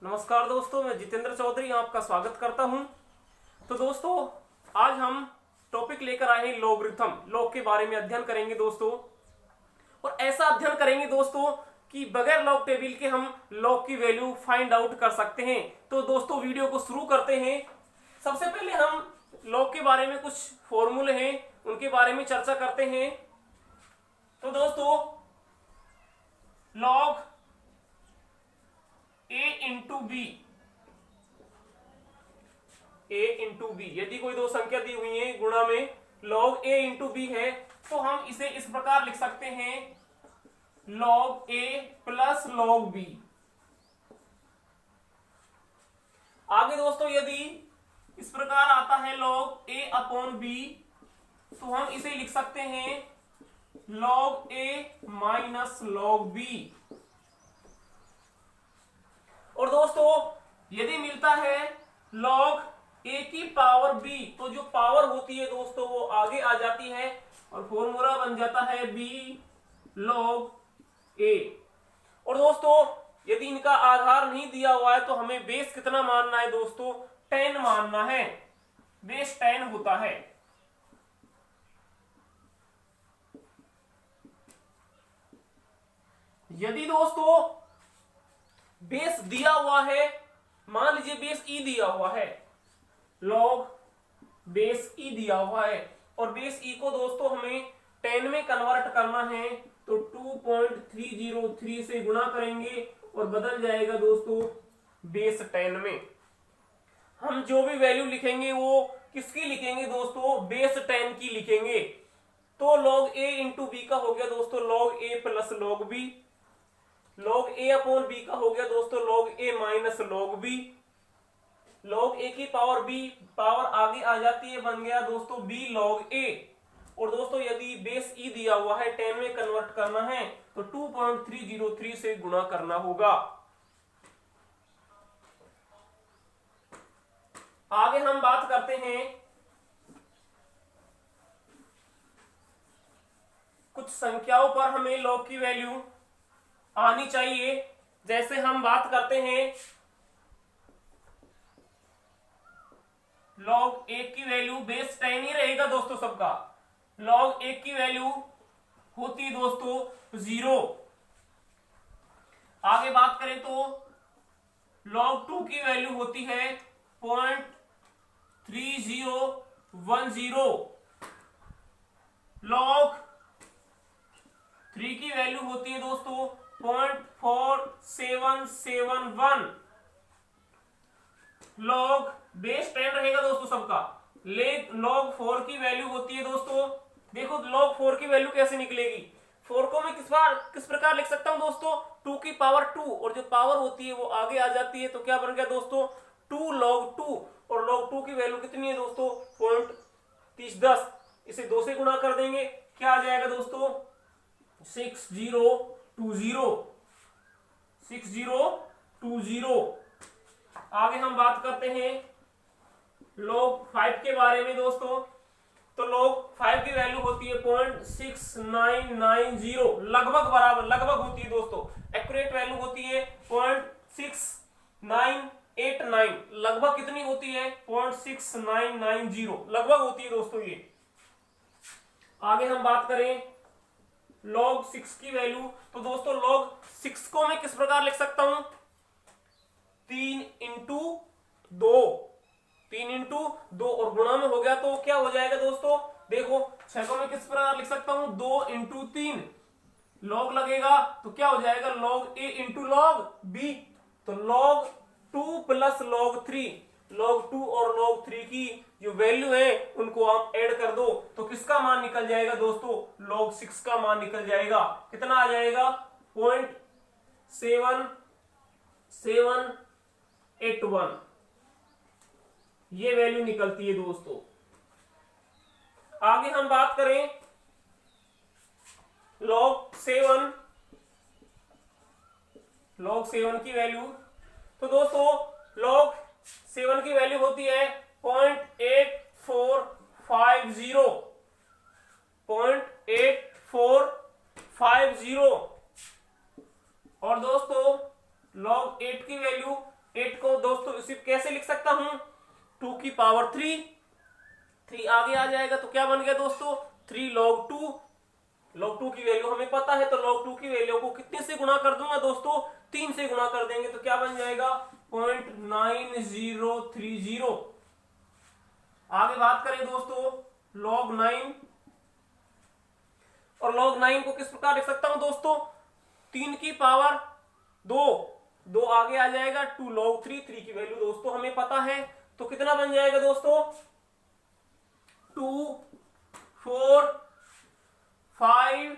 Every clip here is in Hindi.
नमस्कार दोस्तों, मैं जितेंद्र चौधरी आपका स्वागत करता हूं। तो दोस्तों, आज हम टॉपिक लेकर आए हैं लॉगरिथम। लॉग के बारे में अध्ययन करेंगे दोस्तों, और ऐसा अध्ययन करेंगे दोस्तों कि बगैर लॉग टेबल के हम लॉग की वैल्यू फाइंड आउट कर सकते हैं। तो दोस्तों, वीडियो को शुरू करते हैं। सबसे पहले हम लॉग के बारे में कुछ फॉर्मूले हैं, उनके बारे में चर्चा करते हैं। तो दोस्तों, log a into B, a into B, यदि कोई दो संख्या दी हुई है गुणा में, log a इंटू बी है, तो हम इसे इस प्रकार लिख सकते हैं log a plus log b। आगे दोस्तों, यदि इस प्रकार आता है log a अपॉन b, तो हम इसे लिख सकते हैं log a minus log b। और दोस्तों, यदि मिलता है log a की पावर b, तो जो पावर होती है दोस्तों वो आगे आ जाती है और फॉर्मूला बन जाता है b log a। और दोस्तों, यदि इनका आधार नहीं दिया हुआ है तो हमें बेस कितना मानना है दोस्तों? 10 मानना है। बेस 10 होता है। यदि दोस्तों बेस दिया हुआ है, मान लीजिए बेस ई दिया हुआ है, लॉग बेस ई दिया हुआ है, और बेस ई को दोस्तों हमें 10 में कन्वर्ट करना है, तो 2.303 से गुणा करेंगे और बदल जाएगा दोस्तों बेस 10 में। हम जो भी वैल्यू लिखेंगे वो किसकी लिखेंगे दोस्तों? बेस 10 की लिखेंगे। तो log a इंटू बी का हो गया दोस्तों log a plus log b। log a upon b का हो गया दोस्तों log a minus log b। log a की पावर b, पावर आगे आ जाती है, बन गया दोस्तों b log a। और दोस्तों, यदि बेस e दिया हुआ है, 10 में कन्वर्ट करना है, तो 2.303 से गुणा करना होगा। आगे हम बात करते हैं कुछ संख्याओं पर हमें log की वैल्यू आनी चाहिए। जैसे हम बात करते हैं log 1 की वैल्यू, बेस 10 ही रहेगा दोस्तों सबका। log 1 की वैल्यू होती है दोस्तों 0। आगे बात करें तो log 2 की वैल्यू होती है 0.3010। log 3 की वैल्यू होती है दोस्तों 0.4771। log बेस 10 रहेगा दोस्तों सबका। log 4 की वैल्यू होती है दोस्तों, देखो log 4 की वैल्यू कैसे निकलेगी? 4 को मैं किस प्रकार लिख सकता हूं दोस्तों? 2 की पावर 2, और जो पावर होती है वो आगे आ जाती है, तो क्या बन गया दोस्तों 2 log 2। और log 2 की वैल्यू कितनी है दोस्तों? 0.3010। इसे 2 से गुणा कर देंगे, क्या आ जाएगा दोस्तों? 6020। आगे हम बात करते हैं log 5 के बारे में दोस्तों। तो log 5 की वैल्यू होती है 0.6990, लगभग बराबर, लगभग होती है दोस्तों। एक्यूरेट वैल्यू होती है 0.6989, लगभग कितनी होती है? 0.6990, लगभग होती है दोस्तों ये। आगे हम बात करें log 6 की वैल्यू, तो दोस्तों log 6 को मैं किस प्रकार लिख सकता हूं? 3 इंटू 2, 3 इंटू 2, और गुणा में हो गया तो क्या हो जाएगा दोस्तों? देखो 6 को मैं किस प्रकार लिख सकता हूं? 2 इंटू 3, log लगेगा तो क्या हो जाएगा? log a into log b। तो log 2 प्लस log 3, log 2 और log 3 की जो वैल्यू है उनको आप ऐड कर दो, तो किसका मान निकल जाएगा दोस्तों? log 6 का मान निकल जाएगा। कितना आ जाएगा? 0.7781, ये वैल्यू निकलती है दोस्तों। आगे हम बात करें log 7 की वैल्यू, तो दोस्तों log 7 की वैल्यू होती है 0.8450, 0.8450। और दोस्तों log 8 की वैल्यू 8 को दोस्तों इसे कैसे लिख सकता हूं, 2 की पावर 3, 3 आगे आ जाएगा तो क्या बन गया दोस्तों 3 log 2। log 2 की वैल्यू हमें पता है, तो log 2 की वैल्यू को कितने से गुणा कर दूंगा दोस्तों, 3 से गुणा कर देंगे तो क्या बन जाएगा 0.9030। आगे बात करें दोस्तों log 9, और log 9 को किस प्रकार लिख सकता हूं दोस्तों, 3 की पावर 2, 2 आगे आ जाएगा 2 log 3, 3 की वैल्यू दोस्तों हमें पता है, तो कितना बन जाएगा दोस्तों 2 4 5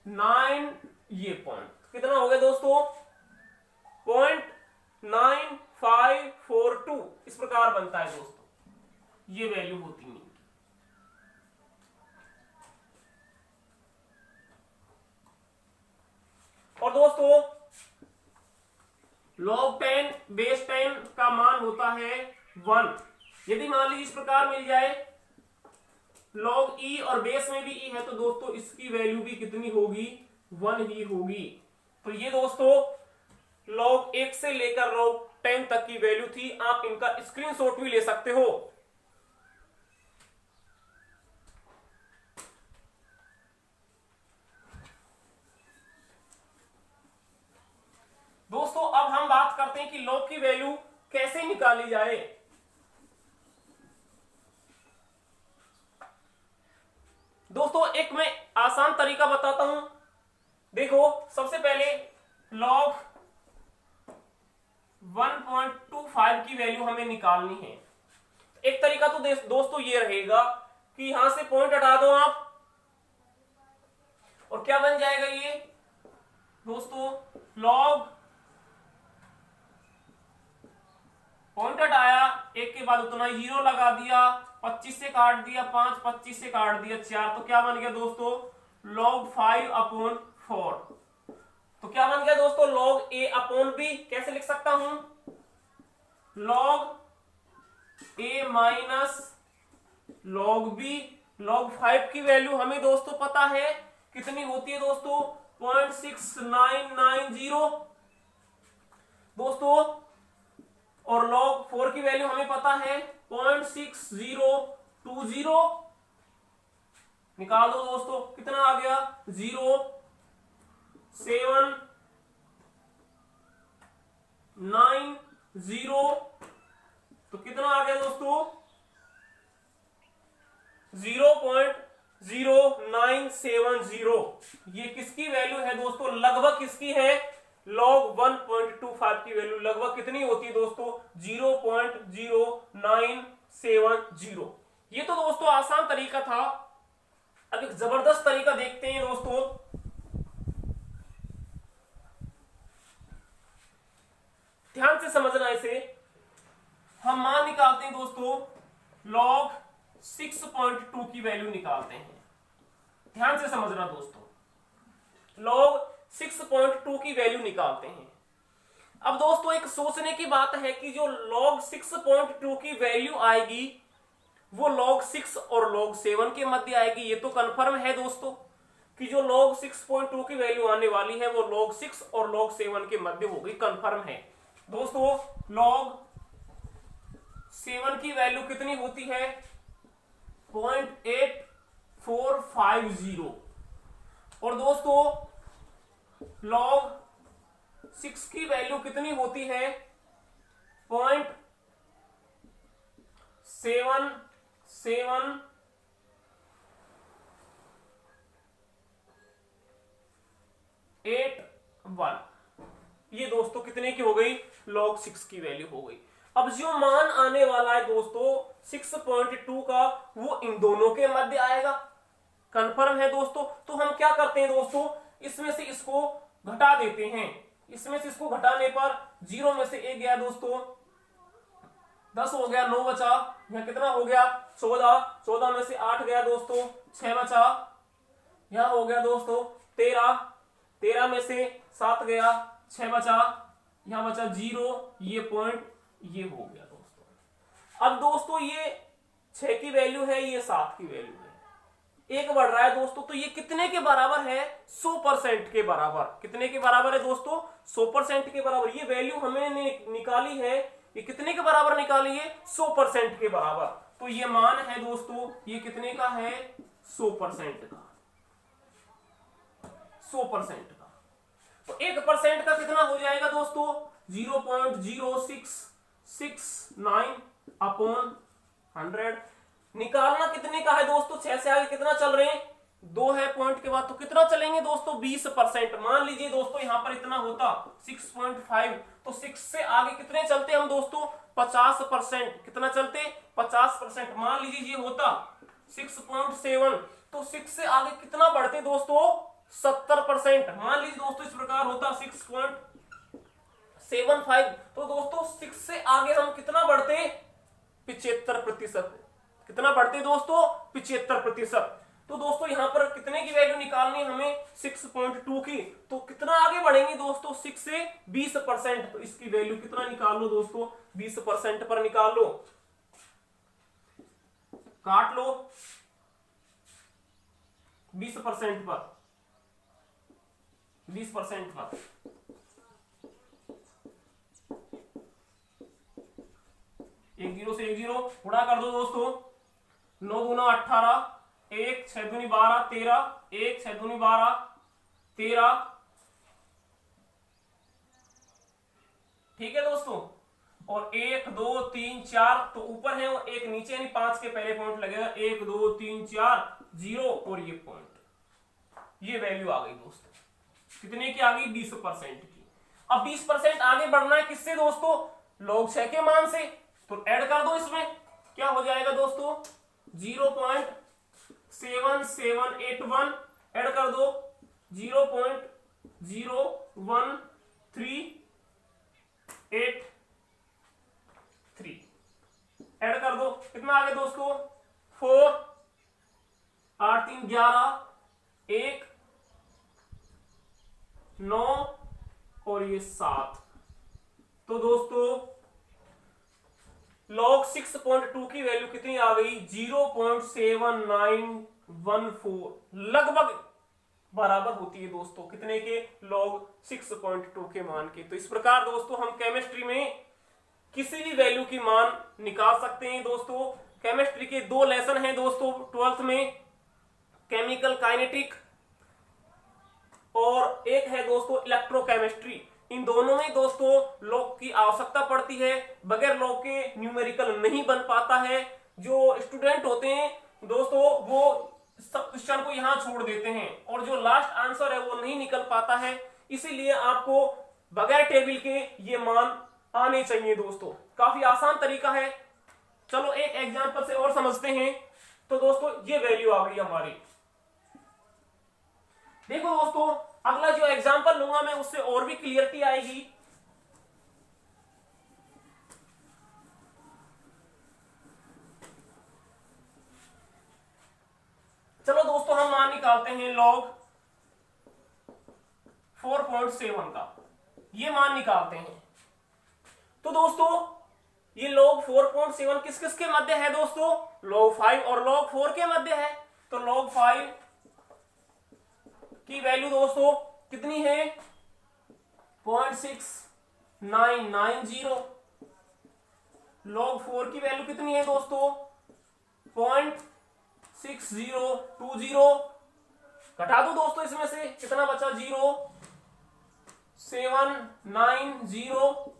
9, ये पॉइंट कितना हो गया दोस्तों 0.9542, इस प्रकार बनता है दोस्तों, ये वैल्यू होती नहीं। और दोस्तों log 10 बेस 10 का मान होता है 1। यदि मान लीजिए इस प्रकार मिल जाए log e और बेस में भी e है, तो दोस्तों इसकी वैल्यू भी कितनी होगी 1 ही होगी। तो ये दोस्तों log 1 से लेकर log 10 तक की वैल्यू थी, आप इनका स्क्रीनशॉट भी ले सकते हो। दोस्तों अब हम बात करते हैं कि log की वैल्यू कैसे निकाली जाए। दोस्तों एक मैं आसान तरीका बताता हूं, देखो सबसे पहले log 1.25 की वैल्यू हमें निकालनी है। एक तरीका तो दोस्तों ये रहेगा कि यहां से पॉइंट हटा दो आप, और क्या बन जाएगा ये दोस्तों log, पॉइंट हटाया, एक के बाद उतना ही 0 लगा दिया, 25 से काट दिया 5, 25 से काट दिया 4, तो क्या बन गया दोस्तों log 5/4। तो क्या बन गया दोस्तों log a/b, कैसे लिख सकता हूं log a minus log b। log 5 की वैल्यू हमें दोस्तों पता है कितनी होती है दोस्तों 0.6990 दोस्तों, और log 4 की वैल्यू हमें पता है 0.6020। निकाल दो दोस्तों, कितना आ गया 0.790, तो कितना आ गया दोस्तों 0.0970। ये किसकी वैल्यू है दोस्तों, लगभग किसकी है log 1.25 की वैल्यू लगभग कितनी होती है दोस्तों 0.0970। ये तो दोस्तों आसान तरीका था। अब एक जबरदस्त तरीका देखते हैं दोस्तों, ध्यान से समझना इसे। हम मान निकालते हैं दोस्तों log 6.2 की वैल्यू निकालते हैं, ध्यान से समझना दोस्तों, log 6.2 की वैल्यू निकालते हैं। अब दोस्तों एक सोचने की बात है कि जो log 6.2 की वैल्यू आएगी वो log 6 और log 7 के मध्य आएगी। ये तो कंफर्म है दोस्तों कि जो log 6.2 की वैल्यू आने वाली है वो log 6 और log 7 के मध्य होगी, कंफर्म है दोस्तों। log 7 की वैल्यू कितनी होती है 0.8450, और दोस्तों log 6 की वैल्यू कितनी होती है 0.7781। ये दोस्तों कितने की हो गई log 6 की वैल्यू हो गई। अब जो मान आने वाला है दोस्तों 6.2 का वो इन दोनों के मध्य आएगा, कंफर्म है दोस्तों। तो हम क्या करते हैं दोस्तों, इसमें से इसको घटा देते हैं, इसमें से इसको घटाने पर 0 में से 1 गया दोस्तों 10 हो गया, 9 बचा, यहां कितना हो गया 14, 14 में से 8 गया दोस्तों 6 बचा, यहां हो गया दोस्तों 13, 13 में से 7 गया 6 बचा, यहां बचा 0, ये पॉइंट ये हो गया दोस्तों। अब दोस्तों ये 6 की वैल्यू है, ये 7 की वैल्यू है, 1 बढ़ रहा है दोस्तों, तो ये कितने के बराबर है? 100% के बराबर। कितने के बराबर है दोस्तों? 100% के बराबर। ये वैल्यू हमने निकाली है, ये कितने के बराबर निकाली है? 100% के बराबर। तो ये मान है दोस्तों, ये कितने का है? 100% का। 100% का। तो 1% का कितना हो जाएगा दोस्तों? 0.0669 अपॉन 100। निकालना कितने का है दोस्तों? 6 से आगे कितना चल रहे हैं? 2 है पॉइंट के बाद, तो कितना चलेंगे दोस्तों? 20%। मान लीजिए दोस्तों यहां पर इतना होता 6.5, तो 6 से आगे कितने चलते हम दोस्तों? 50%। कितना चलते? 50%। मान लीजिए ये होता 6.7, तो 6 से आगे कितना बढ़ते दोस्तों? 70%। मान लीजिए दोस्तों इस प्रकार होता 6.75, तो दोस्तों 6 से आगे हम कितना बढ़ते? 75%। कितना बढ़ते दोस्तों? 75%। तो दोस्तों यहां पर कितने की वैल्यू निकालनी है हमें? 6.2 की। तो कितना आगे बढ़ेंगे दोस्तों? 6 से 20%। तो इसकी वैल्यू कितना निकाल लो दोस्तों? 20% पर निकाल लो, काट लो 20% पर, 20% पर। एक जीरो से एक जीरो गुणा कर दो दोस्तों। 9 दूना 18, 1 6 दूनी 12, 13, 1 6 दूनी 12, 13। ठीक है दोस्तों। और 1 2 3 4 तो ऊपर है और एक नीचे, यानी 5 के पहले पॉइंट लगेगा। 1 2 3 4 0 और ये पॉइंट, ये वैल्यू आ गई दोस्तों। कितने की आ गई? 20% की। अब 20% आगे बढ़ना है किससे दोस्तों? log 6 के मान से। तो ऐड कर दो इसमें, क्या हो जाएगा दोस्तों? 0.7781 ऐड कर दो, 0.01383 ऐड कर दो। कितना आ गया दोस्तों? 4 8 3 11, 1 9 और ये 7। तो दोस्तों log 6.2 की वैल्यू कितनी आ गई? 0.7914, लगभग बराबर होती है दोस्तों कितने के? log 6.2 के मान के। तो इस प्रकार दोस्तों हम केमिस्ट्री में किसी भी वैल्यू की मान निकाल सकते हैं दोस्तों। केमिस्ट्री के 2 लेसन हैं दोस्तों 12th में, केमिकल काइनेटिक और एक है दोस्तों इलेक्ट्रोकेमिस्ट्री। इन दोनों में दोस्तों लॉग की आवश्यकता पड़ती है, बगैर लॉग के न्यूमेरिकल नहीं बन पाता है। जो स्टूडेंट होते हैं दोस्तों वो सब क्वेश्चन को यहां छोड़ देते हैं और जो लास्ट आंसर है वो नहीं निकल पाता है। इसीलिए आपको बगैर टेबल के ये मान आने चाहिए दोस्तों। काफी आसान तरीका है। चलो एक एग्जांपल से और समझते हैं। तो दोस्तों ये वैल्यू आ गई हमारी। देखो दोस्तों अगला जो एग्जांपल लूंगा मैं उससे और भी क्लियरिटी आएगी। चलो दोस्तों हम मान निकालते हैं log 4.7 का, ये मान निकालते हैं। तो दोस्तों ये log 4.7 किस किस के मध्य है दोस्तों? log 5 और log 4 के मध्य है। तो log 5 की वैल्यू दोस्तों कितनी है? 0.6990। log 4 की वैल्यू कितनी है दोस्तों? 0.6020। घटा दो दोस्तों इसमें से, कितना बचा? 0.790।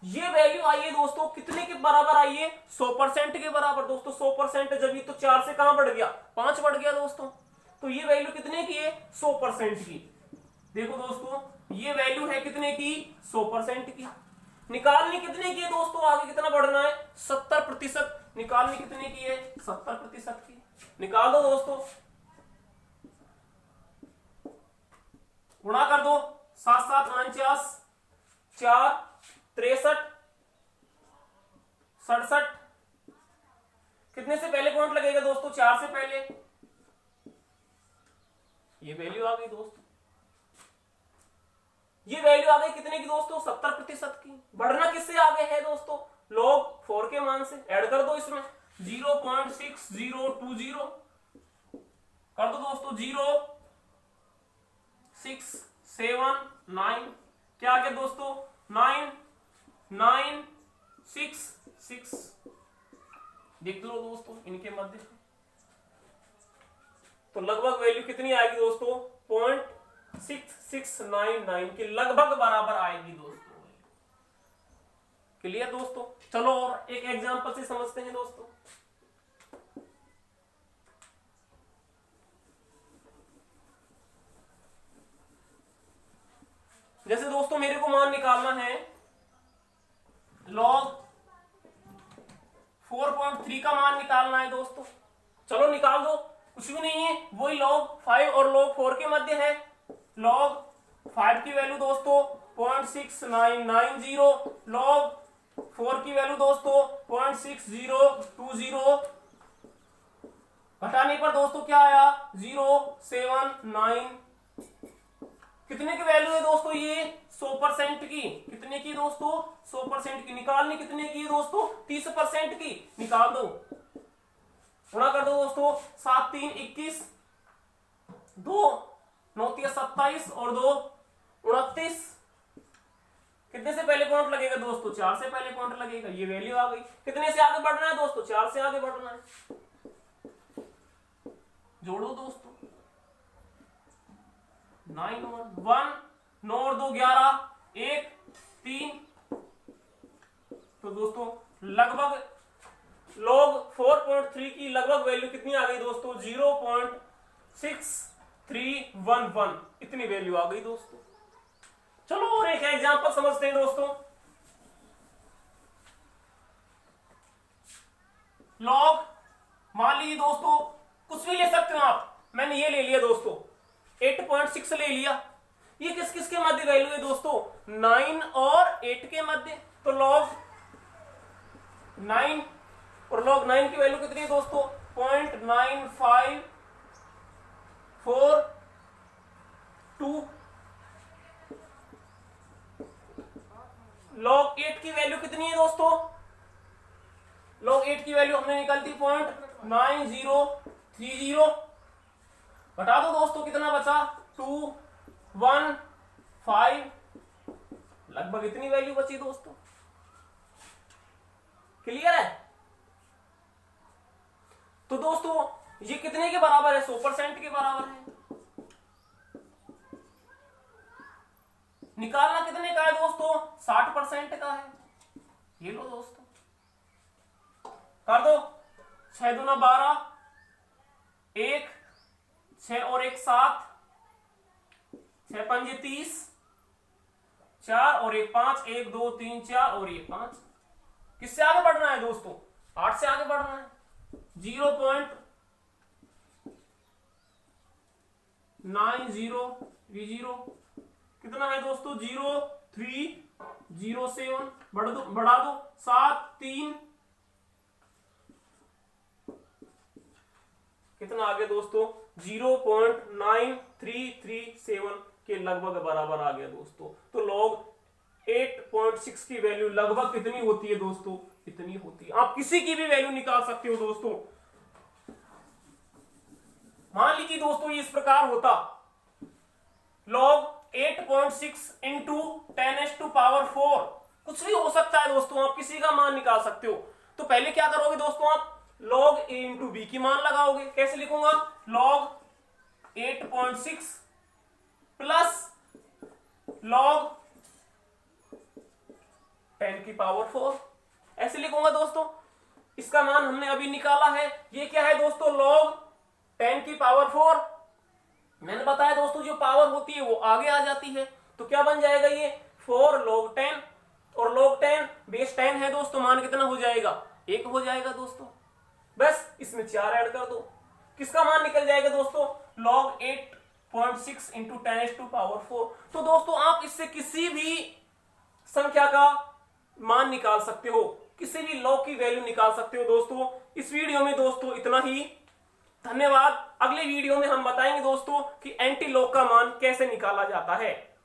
ये वैल्यू आई है दोस्तों कितने के बराबर आई है? 100% के बराबर दोस्तों। 100% जब ये तो 4 से कहां बढ़ गया? 5 बढ़ गया दोस्तों। तो ये वैल्यू कितने की है? 100% की। देखो दोस्तों ये वैल्यू है कितने की? 100% की। निकालनी कितने की है दोस्तों? आगे कितना बढ़ना है? 70%। निकालनी कितने की है? 70% की। निकाल दो दोस्तों, गुणा कर दो। 7 7 49, 4 63 67। कितने से पहले पॉइंट लगेगा दोस्तों? 4 से पहले। ये वैल्यू आ गई दोस्तों। ये वैल्यू आ गई कितने की दोस्तों? 70% की। बढ़ना किससे आगे है दोस्तों? log 4 के मान से। ऐड कर दो इसमें 0.6020। कर दो दोस्तों 0 6 7 9, क्या आ गया दोस्तों 9 9 6 6, देख लो दोस्तों इनके मध्य, तो लगभग वैल्यू कितनी आएगी दोस्तों 0.6699 के लगभग बराबर आएगी दोस्तों। क्लियर दोस्तों। चलो और एक एग्जांपल से समझते हैं दोस्तों। जैसे दोस्तों मेरे को मान निकालना है log 4.3 का मान निकालना है दोस्तों। चलो निकाल दो, कुछ भी नहीं है, वही log 5 और log 4 के मध्य है। log 5 की वैल्यू दोस्तों 0.6990, log 4 की वैल्यू दोस्तों 0.6020, घटाने पर दोस्तों क्या आया 079, कितने की वैल्यू है दोस्तों ये 100% की, कितने की दोस्तों 100% की, निकालनी कितने की है दोस्तों 30% की, निकाल दो, गुणा कर दो दोस्तों 7 3 21, 2 9 3 27 और 2 29, कितने से पहले पॉइंट लगेगा दोस्तों 4 से पहले पॉइंट लगेगा, ये वैल्यू आ गई। कितने से आगे बढ़ना है दोस्तों 4 से आगे बढ़ना है, जोड़ो दोस्तों 9 1 9 और 2 11 1 3, तो दोस्तों लगभग log 4.3 की लगभग वैल्यू कितनी आ गई दोस्तों 0.6311, इतनी वैल्यू आ गई दोस्तों। चलो और एक एग्जांपल समझते हैं दोस्तों। log मान लीजिए दोस्तों कुछ भी ले सकते हो आप, मैंने ये ले लिया दोस्तों 8.6 ले लिया, ये किस किस के मध्य वैल्यू है दोस्तों 9 और 8 के मध्य, तो log 9 और log 9 की वैल्यू कितनी है दोस्तों 0.9542, log 8 की वैल्यू कितनी है दोस्तों, log 8 की वैल्यू हमने निकाली थी 0.9030, बता दो दोस्तों कितना बचा 215, लगभग इतनी वैल्यू बची दोस्तों। क्लियर है। तो दोस्तों ये कितने के बराबर है 100% के बराबर है। निकालना कितने का है दोस्तों 60% का है, ये लो दोस्तों, कर दो 6 दूना 12, 1 6 और 1 7, 6 5 30, 4 और 1 5, 1 2 3 4 और 1 5, किससे आगे बढ़ना है दोस्तों 8 से आगे बढ़ना है, 0.9030, कितना है दोस्तों 0307, बढ़ा दो 7 3, कितना आ गया दोस्तों 0.9337 के लगभग बराबर आ गया दोस्तों। तो log 8.6 की वैल्यू लगभग कितनी होती है दोस्तों, इतनी होती है। आप किसी की भी वैल्यू निकाल सकते हो दोस्तों। मान लीजिए दोस्तों ये इस प्रकार होता log 8.6 इंटू 10⁴, कुछ भी हो सकता है दोस्तों, आप किसी का मान निकाल सकते हो। तो पहले क्या करोगे दोस्तों, आप log a इंटू बी की मान लगाओगे। कैसे लिखूंगा log 8.6 प्लस log 10⁴, ऐसे लिखूंगा दोस्तों। इसका मान हमने अभी निकाला है, ये क्या है दोस्तों log 10⁴। मैंने बताया दोस्तों जो पावर होती है वो आगे आ जाती है, तो क्या बन जाएगा ये 4 log 10, और log 10 बेस 10 है दोस्तों, मान कितना हो जाएगा 1 हो जाएगा दोस्तों। बस इसमें 4 ऐड कर दो, किसका मान निकल जाएगा दोस्तों log 8.6 इंटू 10⁴। तो दोस्तों आप इससे किसी भी संख्या का मान निकाल सकते हो, किसी भी log की वैल्यू निकाल सकते हो दोस्तों। इस वीडियो में दोस्तों इतना ही, धन्यवाद। अगले वीडियो में हम बताएंगे दोस्तों कि एंटी लॉग का मान कैसे निकाला जाता है।